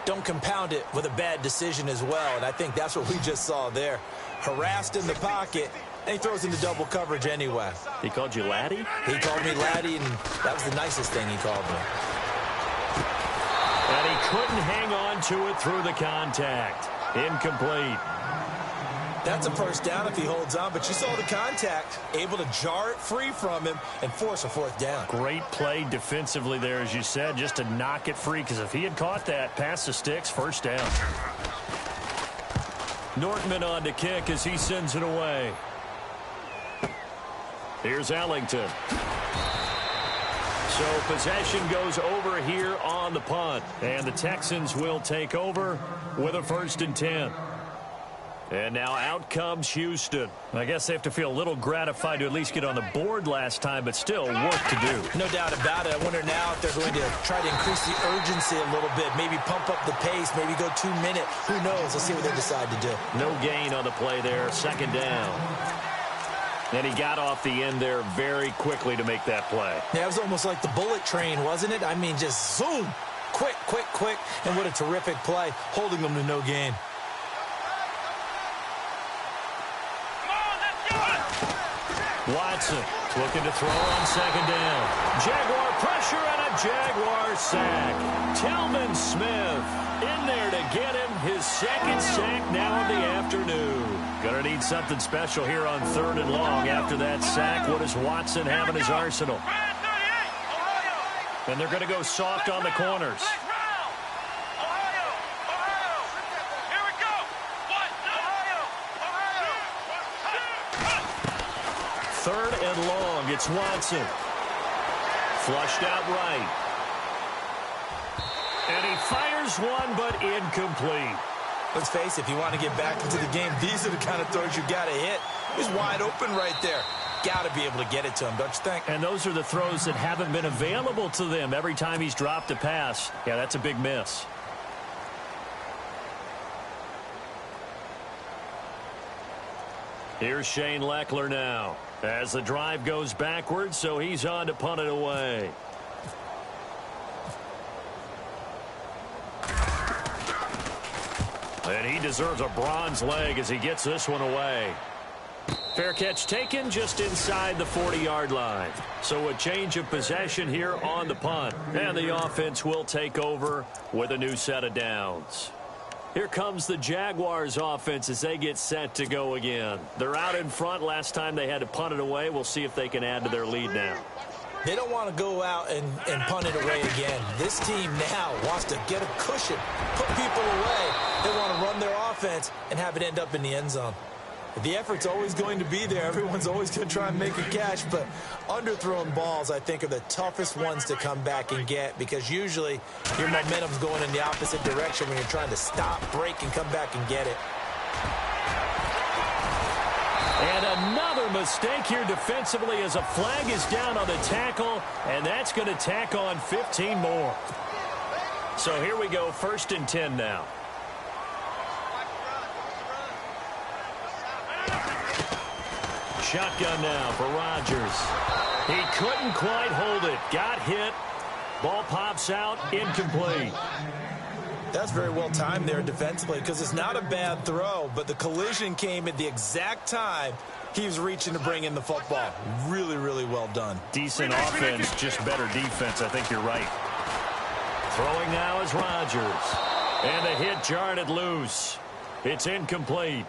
don't compound it with a bad decision as well. And I think that's what we just saw there. Harassed in the pocket, and he throws into double coverage anyway. He called you laddie? He called me laddie, and that was the nicest thing he called me. And he couldn't hang on to it through the contact. Incomplete. That's a first down if he holds on, but you saw the contact, able to jar it free from him and force a fourth down. Great play defensively there, as you said, just to knock it free, because if he had caught that, past the sticks, first down. Nortman on to kick as he sends it away. Here's Ellington. So possession goes over here on the punt, and the Texans will take over with a 1st and 10. And now out comes Houston. I guess they have to feel a little gratified to at least get on the board last time, but still work to do. No doubt about it. I wonder now if they're going to try to increase the urgency a little bit, maybe pump up the pace, maybe go 2 minute. Who knows? Let's see what they decide to do. No gain on the play there, 2nd down. And he got off the end there very quickly to make that play. Yeah, it was almost like the bullet train, wasn't it? I mean, just zoom. Quick, quick, quick. And what a terrific play, holding them to no gain. Watson looking to throw on 2nd down. Jaguar pressure and a Jaguar sack. Telvin Smith in there to get him his 2nd sack now of the afternoon. Gonna need something special here on 3rd and long after that sack. What does Watson have in his arsenal? And they're gonna go soft on the corners. 3rd and long. It's Watson. Flushed out right. And he fires one, but incomplete. Let's face it, if you want to get back into the game, these are the kind of throws you got to hit. He's wide open right there. Got to be able to get it to him, don't you think? And those are the throws that haven't been available to them every time he's dropped a pass. Yeah, that's a big miss. Here's Shane Leckler now as the drive goes backwards, so he's on to punt it away. And he deserves a bronze leg as he gets this one away. Fair catch taken just inside the 40-yard line. So a change of possession here on the punt. And the offense will take over with a new set of downs. Here comes the Jaguars offense as they get set to go again. They're out in front. Last time they had to punt it away. We'll see if they can add to their lead now. They don't want to go out and punt it away again. This team now wants to get a cushion, put people away. They want to run their offense and have it end up in the end zone. The effort's always going to be there. Everyone's always going to try and make a catch, but underthrown balls, I think, are the toughest ones to come back and get because usually your momentum's going in the opposite direction when you're trying to stop, break, and come back and get it. And another mistake here defensively as a flag is down on the tackle, and that's going to tack on 15 more. So here we go, 1st and 10 now. Shotgun now for Rodgers. He couldn't quite hold it. Got hit. Ball pops out. Incomplete. That's very well timed there defensively because it's not a bad throw, but the collision came at the exact time he was reaching to bring in the football. Really, really well done. Decent offense, just better defense. I think you're right. Throwing now is Rodgers. And the hit jarred it loose. It's incomplete.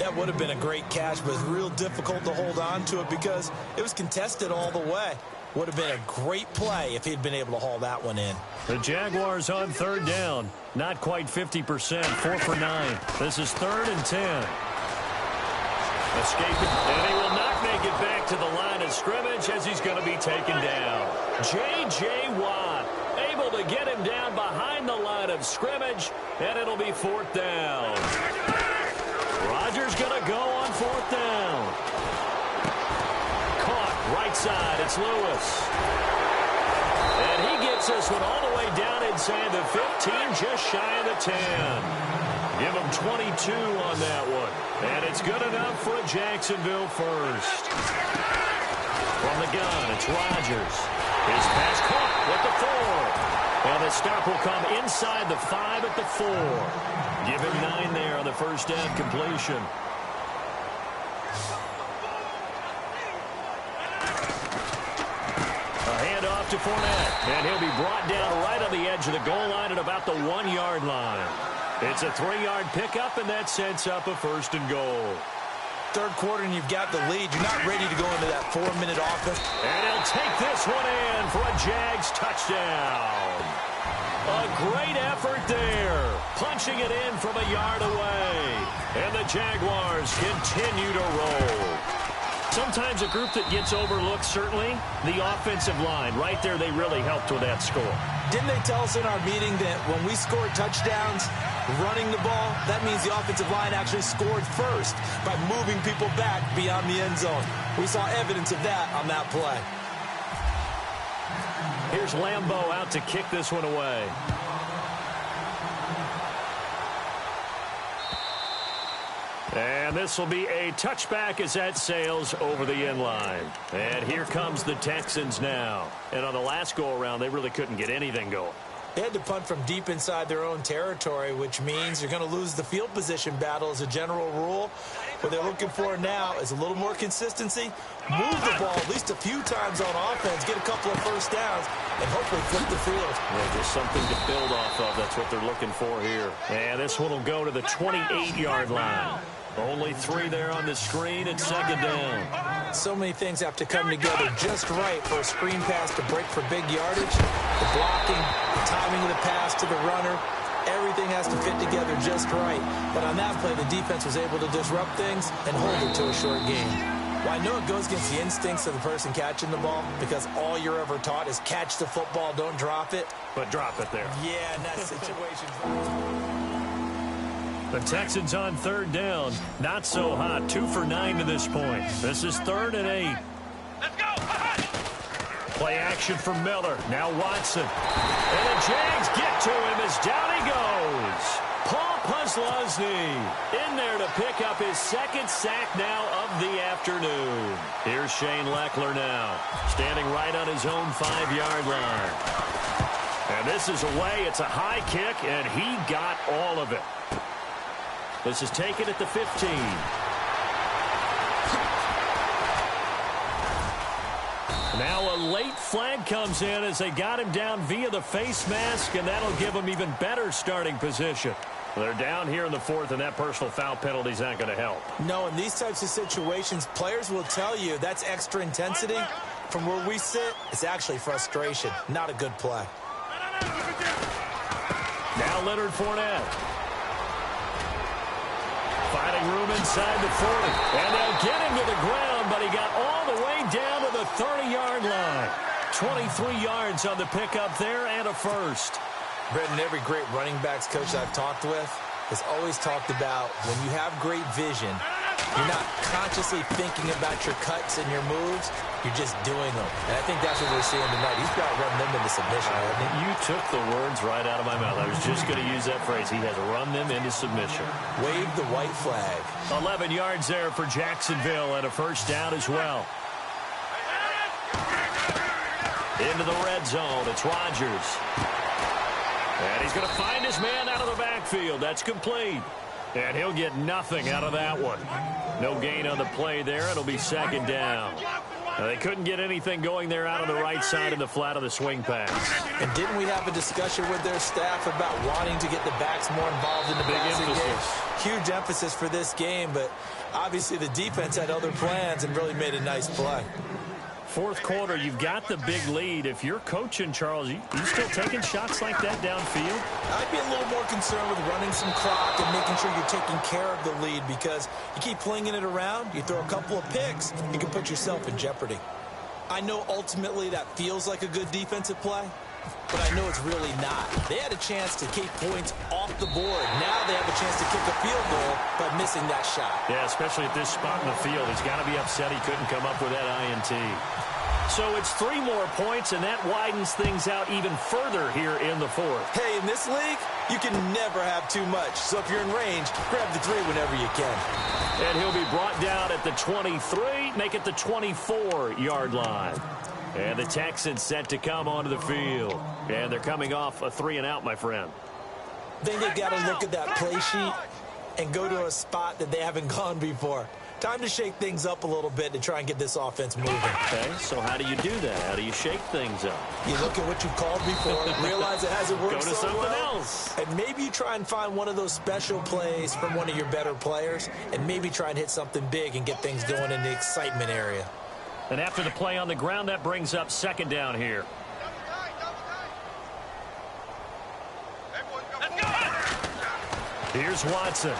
That would have been a great catch, but it's real difficult to hold on to it because it was contested all the way. Would have been a great play if he'd been able to haul that one in. The Jaguars on 3rd down. Not quite 50%, 4 for 9. This is 3rd and 10. Escaping, and he will not make it back to the line of scrimmage as he's going to be taken down. J.J. Watt able to get him down behind the line of scrimmage, and it'll be 4th down. Rodgers going to go on 4th down. Caught right side. It's Lewis. And he gets this one all the way down inside the 15, just shy of the 10. Give him 22 on that one. And it's good enough for a Jacksonville first. From the gun, it's Rodgers. His pass caught with the 4. And the stop will come inside the 5 at the 4. Give him 9 there on the first down completion. A handoff to Fournette. And he'll be brought down right on the edge of the goal line at about the 1-yard line. It's a 3-yard pickup, and that sets up a 1st and goal. Third quarter and you've got the lead. You're not ready to go into that 4-minute offense. And he'll take this one in for a Jags touchdown. A great effort there. Punching it in from a yard away. And the Jaguars continue to roll. Sometimes a group that gets overlooked, certainly, the offensive line. Right there, they really helped with that score. Didn't they tell us in our meeting that when we score touchdowns running the ball, that means the offensive line actually scored first by moving people back beyond the end zone? We saw evidence of that on that play. Here's Lambeau out to kick this one away. And this will be a touchback as that sails over the end line. And here comes the Texans now. And on the last go-around, they really couldn't get anything going. They had to punt from deep inside their own territory, which means you're going to lose the field position battle as a general rule. What they're looking for now is a little more consistency, move the ball at least a few times on offense, get a couple of first downs, and hopefully flip the field. Yeah, just something to build off of. That's what they're looking for here. And this one will go to the 28-yard line. Only 3 there on the screen at 2nd down. So many things have to come together just right for a screen pass to break for big yardage. The blocking, the timing of the pass to the runner, everything has to fit together just right. But on that play, the defense was able to disrupt things and hold it to a short game. Well, I know it goes against the instincts of the person catching the ball because all you're ever taught is catch the football, don't drop it. But drop it there. Yeah, in that situation. The Texans on 3rd down. Not so hot. 2 for 9 to this point. This is 3rd and 8. Let's go. Play action for Miller. Now Watson. And the Jags get to him as down he goes. Paul Posluszny in there to pick up his 2nd sack now of the afternoon. Here's Shane Leckler now. Standing right on his own 5-yard line. And this is away. It's a high kick, and he got all of it. This is taken at the 15. Now a late flag comes in as they got him down via the face mask, and that'll give him even better starting position. They're down here in the 4th, and that personal foul penalty is not going to help. No, in these types of situations, players will tell you that's extra intensity. From where we sit, it's actually frustration. Not a good play. Now Leonard Fournette. Finding room inside the 40. And they'll get him to the ground, but he got all the way down to the 30-yard line. 23 yards on the pickup there and a 1st. Brendan, every great running backs coach I've talked with has always talked about when you have great vision, you're not consciously thinking about your cuts and your moves. You're just doing them. And I think that's what we're seeing tonight. He's got to run them into submission. You took the words right out of my mouth. I was just going to use that phrase. He has run them into submission. Wave the white flag. 11 yards there for Jacksonville and a 1st down as well. Into the red zone. It's Rodgers. And he's going to find his man out of the backfield. That's complete. And he'll get nothing out of that one. No gain on the play there. It'll be 2nd down. Now, they couldn't get anything going there out on the right side in the flat of the swing pass. And didn't we have a discussion with their staff about wanting to get the backs more involved in the passing game? Huge emphasis for this game, but obviously the defense had other plans and really made a nice play. 4th quarter, you've got the big lead. If you're coaching, Charles, you still taking shots like that downfield? I'd be a little more concerned with running some clock and making sure you're taking care of the lead because you keep flinging it around, you throw a couple of picks, you can put yourself in jeopardy. I know ultimately that feels like a good defensive play, but I know it's really not. They had a chance to keep points off the board. Now they have a chance to kick a field goal by missing that shot. Yeah, especially at this spot in the field. He's got to be upset he couldn't come up with that INT. So it's 3 more points, and that widens things out even further here in the 4th. Hey, in this league, you can never have too much. So if you're in range, grab the 3 whenever you can. And he'll be brought down at the 23, make it the 24-yard line. And the Texans set to come onto the field. And they're coming off a 3-and-out, my friend. I think they've got to look at that play sheet and go to a spot that they haven't gone before. Time to shake things up a little bit to try and get this offense moving. Okay, so how do you do that? How do you shake things up? You look at what you've called before, realize it hasn't worked Go to so something well, else. and maybe you try and find one of those special plays from one of your better players, and maybe try and hit something big and get things going in the excitement area. And after the play on the ground, that brings up 2nd down here. Here's Watson.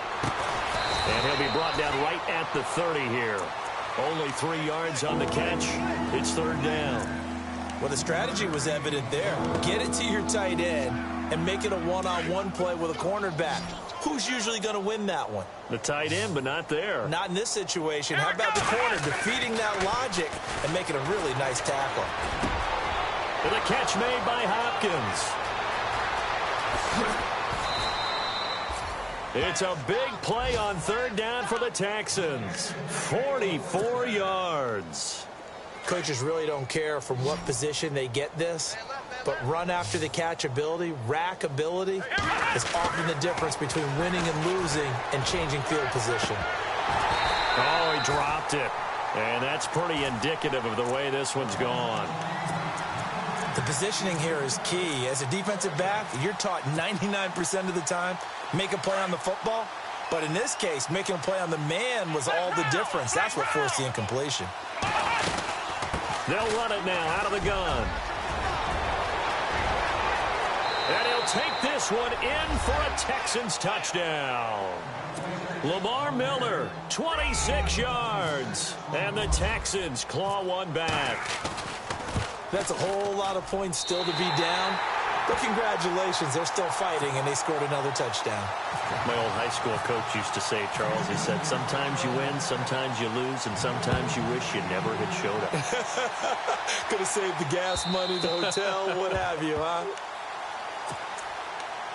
And he'll be brought down right at the 30 here. Only 3 yards on the catch. It's 3rd down. Well, the strategy was evident there. Get it to your tight end and make it a one-on-one play with a cornerback. Who's usually going to win that one? The tight end, but not there. Not in this situation. How about the corner defeating that logic and making a really nice tackle? And a catch made by Hopkins. It's a big play on 3rd down for the Texans. 44 yards. Coaches really don't care from what position they get this, but run after the catch ability, rack ability, is often the difference between winning and losing and changing field position. Oh, he dropped it. And that's pretty indicative of the way this one's gone. The positioning here is key. As a defensive back, you're taught 99% of the time, make a play on the football. But in this case, making a play on the man was all the difference. That's what forced the incompletion. They'll run it now out of the gun. And he'll take this one in for a Texans touchdown. Lamar Miller, 26 yards. And the Texans claw one back. That's a whole lot of points still to be down. But congratulations, they're still fighting, and they scored another touchdown. My old high school coach used to say, Charles, he said, sometimes you win, sometimes you lose, and sometimes you wish you never had showed up. Could have saved the gas money, the hotel, what have you, huh?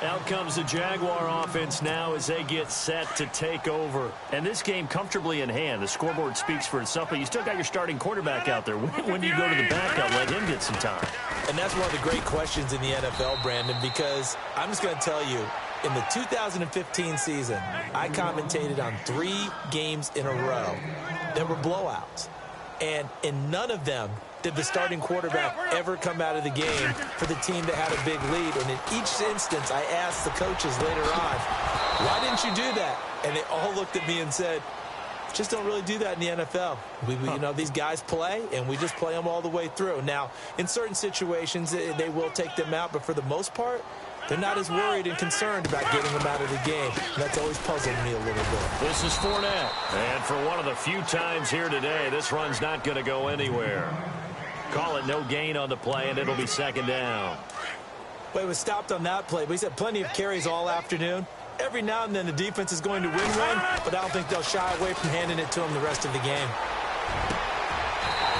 Out comes the Jaguar offense now as they get set to take over. And this game comfortably in hand. The scoreboard speaks for itself, but you still got your starting quarterback out there. When do you go to the backup, let him get some time? And that's one of the great questions in the NFL, Brandon, because I'm just going to tell you, in the 2015 season, I commentated on 3 games in a row that were blowouts. And in none of them did the starting quarterback ever come out of the game for the team that had a big lead. And in each instance, I asked the coaches later on, why didn't you do that? And they all looked at me and said, just don't really do that in the NFL. You know, these guys play, and we just play them all the way through. Now, in certain situations, they will take them out, but for the most part, they're not as worried and concerned about getting them out of the game. And that's always puzzled me a little bit. This is Fournette. And for one of the few times here today, this run's not going to go anywhere. Call it no gain on the play, and it'll be 2nd down. Well, he was stopped on that play, but he's had plenty of carries all afternoon. Every now and then the defense is going to win one, but I don't think they'll shy away from handing it to him the rest of the game.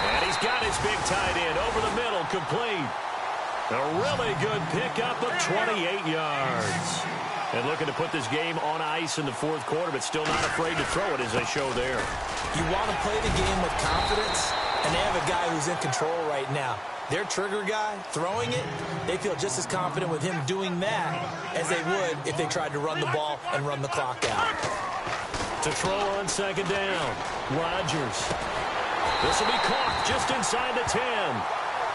And he's got his big tight end over the middle, complete. A really good pickup of 28 yards. And looking to put this game on ice in the 4th quarter, but still not afraid to throw it as they show there. You want to play the game with confidence, and they have a guy who's in control right now. Their trigger guy, throwing it, they feel just as confident with him doing that as they would if they tried to run the ball and run the clock out. To throw on 2nd down, Rodgers. This will be caught just inside the 10.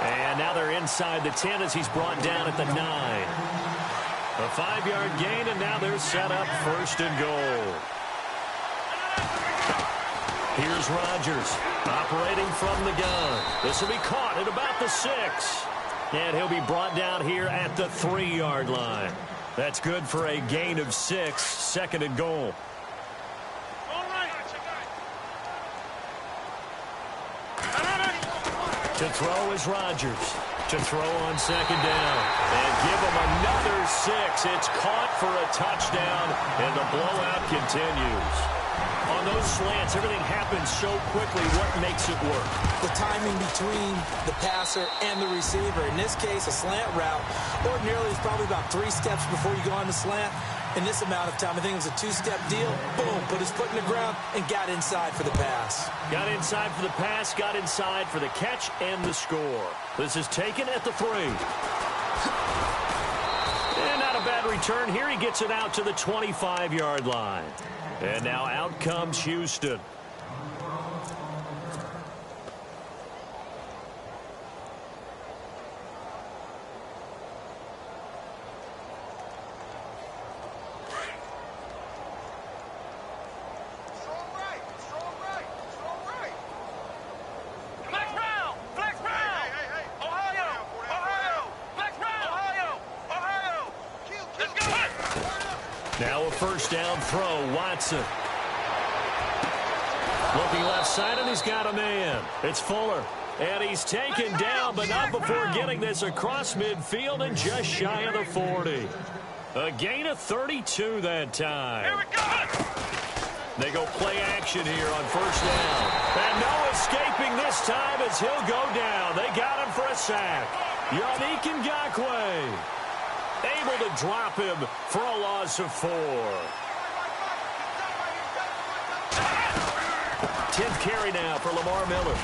And now they're inside the 10 as he's brought down at the 9. A 5-yard gain, and now they're set up 1st and goal. Here's Rodgers operating from the gun. This will be caught at about the 6. And he'll be brought down here at the 3-yard line. That's good for a gain of 6, 2nd and goal. To throw is Rodgers. To throw on 2nd down. And give him another 6. It's caught for a touchdown, and the blowout continues. On those slants, everything happens so quickly. What makes it work? The timing between the passer and the receiver. In this case, a slant route ordinarily is probably about 3 steps before you go on the slant. in this amount of time. I think it was a two-step deal. Boom, put his foot in the ground and got inside for the pass. Got inside for the pass, got inside for the catch and the score. This is taken at the 3. And not a bad return here. He gets it out to the 25-yard line. And now out comes Houston. Now a first down throw, Watson. Looking left side, and he's got a man. It's Fuller. And he's taken down, but not before getting this across midfield and just shy of the 40. A gain of 32 that time. Here we go. They go play action here on first down. And no escaping this time as he'll go down. They got him for a sack. Yannick Ngakoue able to drop him for a loss of 4. 10th carry now for Lamar Miller.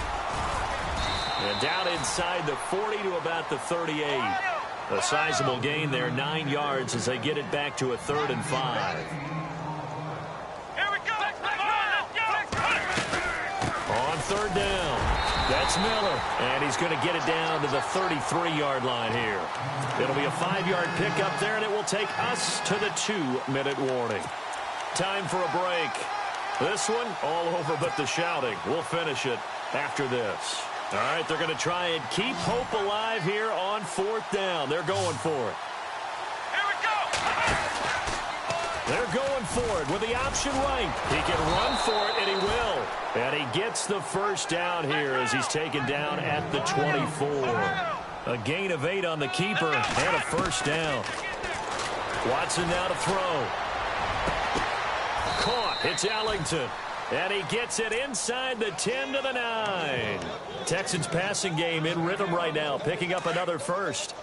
And down inside the 40 to about the 38. A sizable gain there, 9 yards as they get it back to a 3rd and 5. Here we go. On 3rd down, that's Miller. And he's going to get it down to the 33-yard line here. It'll be a 5-yard pickup there, and it will take us to the 2-minute warning. Time for a break. This one, all over but the shouting. We'll finish it after this. All right, they're going to try and keep hope alive here on 4th down. They're going for it. Here we go. They're going for it with the option right. He can run for it, and he will. And he gets the first down here as he's taken down at the 24. A gain of 8 on the keeper and a first down. Watson now to throw. Caught. It's Ellington. And he gets it inside the 10 to the 9. Texans passing game in rhythm right now, picking up another first.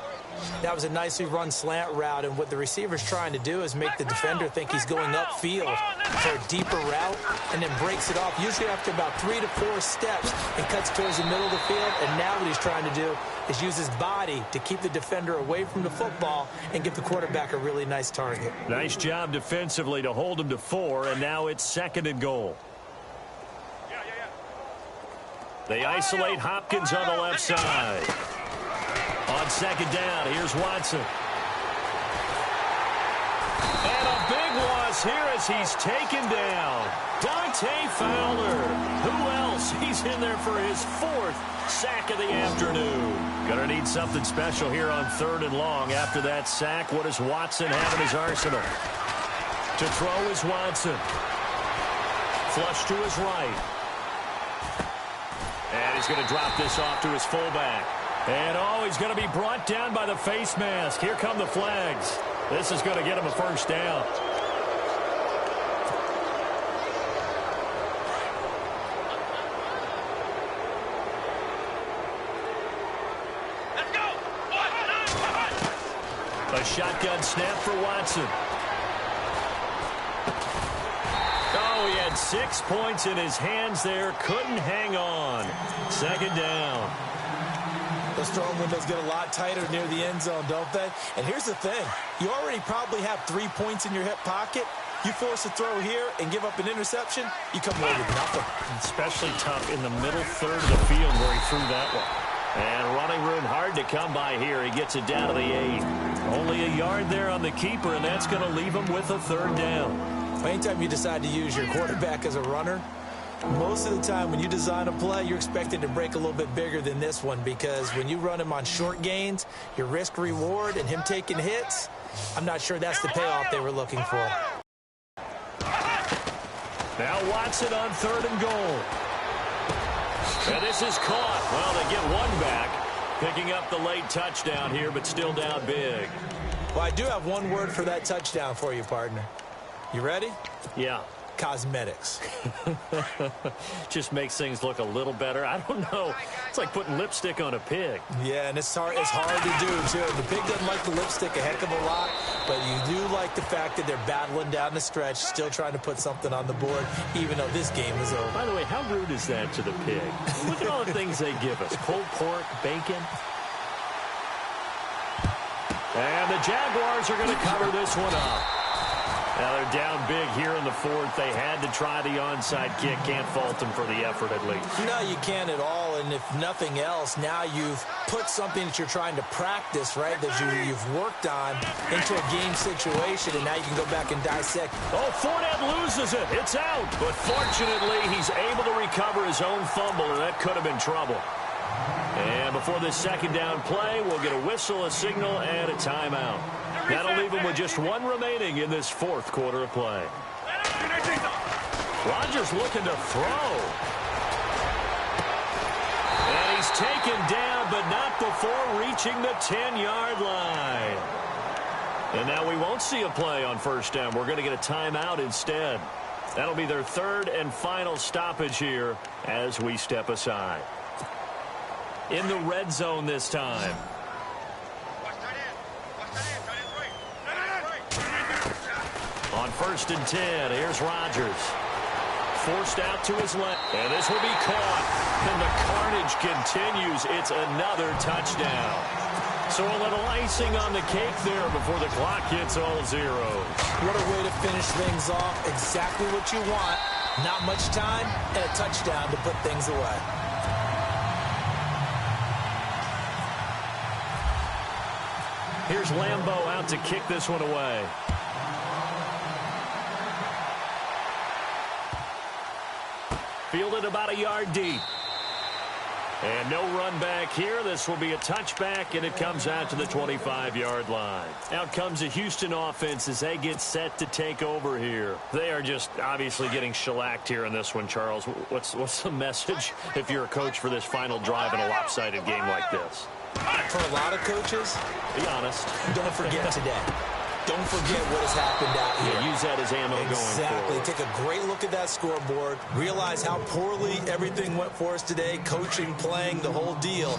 That was a nicely run slant route, and what the receiver's trying to do is make the defender think he's going upfield for a deeper route, and then breaks it off, usually after about 3 to 4 steps, and cuts towards the middle of the field. And now what he's trying to do is use his body to keep the defender away from the football and give the quarterback a really nice target. Nice job defensively to hold him to 4, and now it's 2nd and goal. They isolate Hopkins on the left side. On 2nd down, here's Watson. And a big loss here as he's taken down. Dante Fowler. Who else? He's in there for his 4th sack of the afternoon. Gonna need something special here on 3rd and long. After that sack, what does Watson have in his arsenal? To throw is Watson. Flush to his right. And he's going to drop this off to his fullback. And, oh, he's going to be brought down by the face mask. Here come the flags. This is going to get him a first down. Let's go. A shotgun snap for Watson. Oh, he had 6 points in his hands there. Couldn't hang on. 2nd down. Those throwing windows get a lot tighter near the end zone, don't they? And here's the thing. You already probably have 3 points in your hip pocket. You force a throw here and give up an interception, you come away with nothing. Especially tough in the middle 3rd of the field where he threw that one. And running room hard to come by here. He gets it down to the 8. Only a yard there on the keeper, and that's going to leave him with a 3rd down. Anytime you decide to use your quarterback as a runner, most of the time when you design a play, you're expected to break a little bit bigger than this one, because when you run him on short gains, your risk-reward and him taking hits, I'm not sure that's the payoff they were looking for. Now Watson on 3rd and goal. And this is caught. Well, they get one back, picking up the late touchdown here, but still down big. Well, I do have one word for that touchdown for you, partner. You ready? Yeah. cosmetics. Just makes things look a little better. I don't know. It's like putting lipstick on a pig. Yeah, and it's hard to do, too. The pig doesn't like the lipstick a heck of a lot, but you do like the fact that they're battling down the stretch, still trying to put something on the board, even though this game is over. By the way, how rude is that to the pig? Look at all the things they give us. Pulled pork, bacon. And the Jaguars are going to cover this one up. Now they're down big here in the fourth. They had to try the onside kick. Can't fault them for the effort at least. No, you can't at all. And if nothing else, now you've put something that you're trying to practice, right, that you've worked on into a game situation, and now you can go back and dissect. Oh, Fournette loses it. It's out. But fortunately, he's able to recover his own fumble, and that could have been trouble. And before this second down play, we'll get a whistle, a signal, and a timeout. That'll leave him with just one remaining in this fourth quarter of play. Rodgers looking to throw. And he's taken down, but not before reaching the 10-yard line. And now we won't see a play on first down. We're going to get a timeout instead. That'll be their third and final stoppage here as we step aside. In the red zone this time. On 1st and 10, here's Rodgers. Forced out to his left. And this will be caught. And the carnage continues. It's another touchdown. So a little icing on the cake there before the clock hits all zeros. What a way to finish things off. Exactly what you want. Not much time and a touchdown to put things away. Here's Lambeau out to kick this one away. Fielded about a yard deep. And no run back here. This will be a touchback, and it comes out to the 25-yard line. Out comes the Houston offense as they get set to take over here. They are just obviously getting shellacked here in this one, Charles. What's the message if you're a coach for this final drive in a lopsided game like this? For a lot of coaches, be honest. Don't forget today. Don't forget what has happened out here. Yeah, use that as ammo going forward. Exactly. Take a great look at that scoreboard. Realize how poorly everything went for us today. Coaching, playing, the whole deal.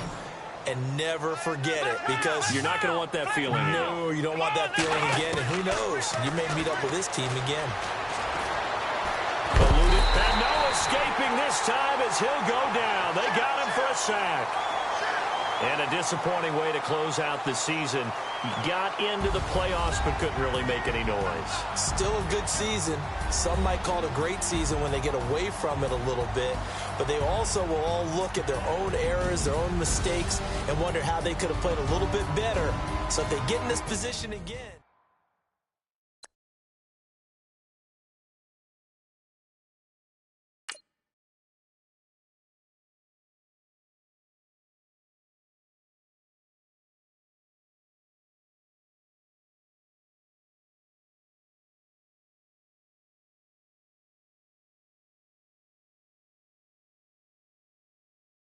And never forget it, because you're not going to want that feeling. No, you don't want that feeling again. And who knows? You may meet up with this team again. Eluded. And no escaping this time as he'll go down. They got him for a sack. And a disappointing way to close out the season. He got into the playoffs but couldn't really make any noise. Still a good season. Some might call it a great season when they get away from it a little bit. But they also will all look at their own errors, their own mistakes, and wonder how they could have played a little bit better. So if they get in this position again...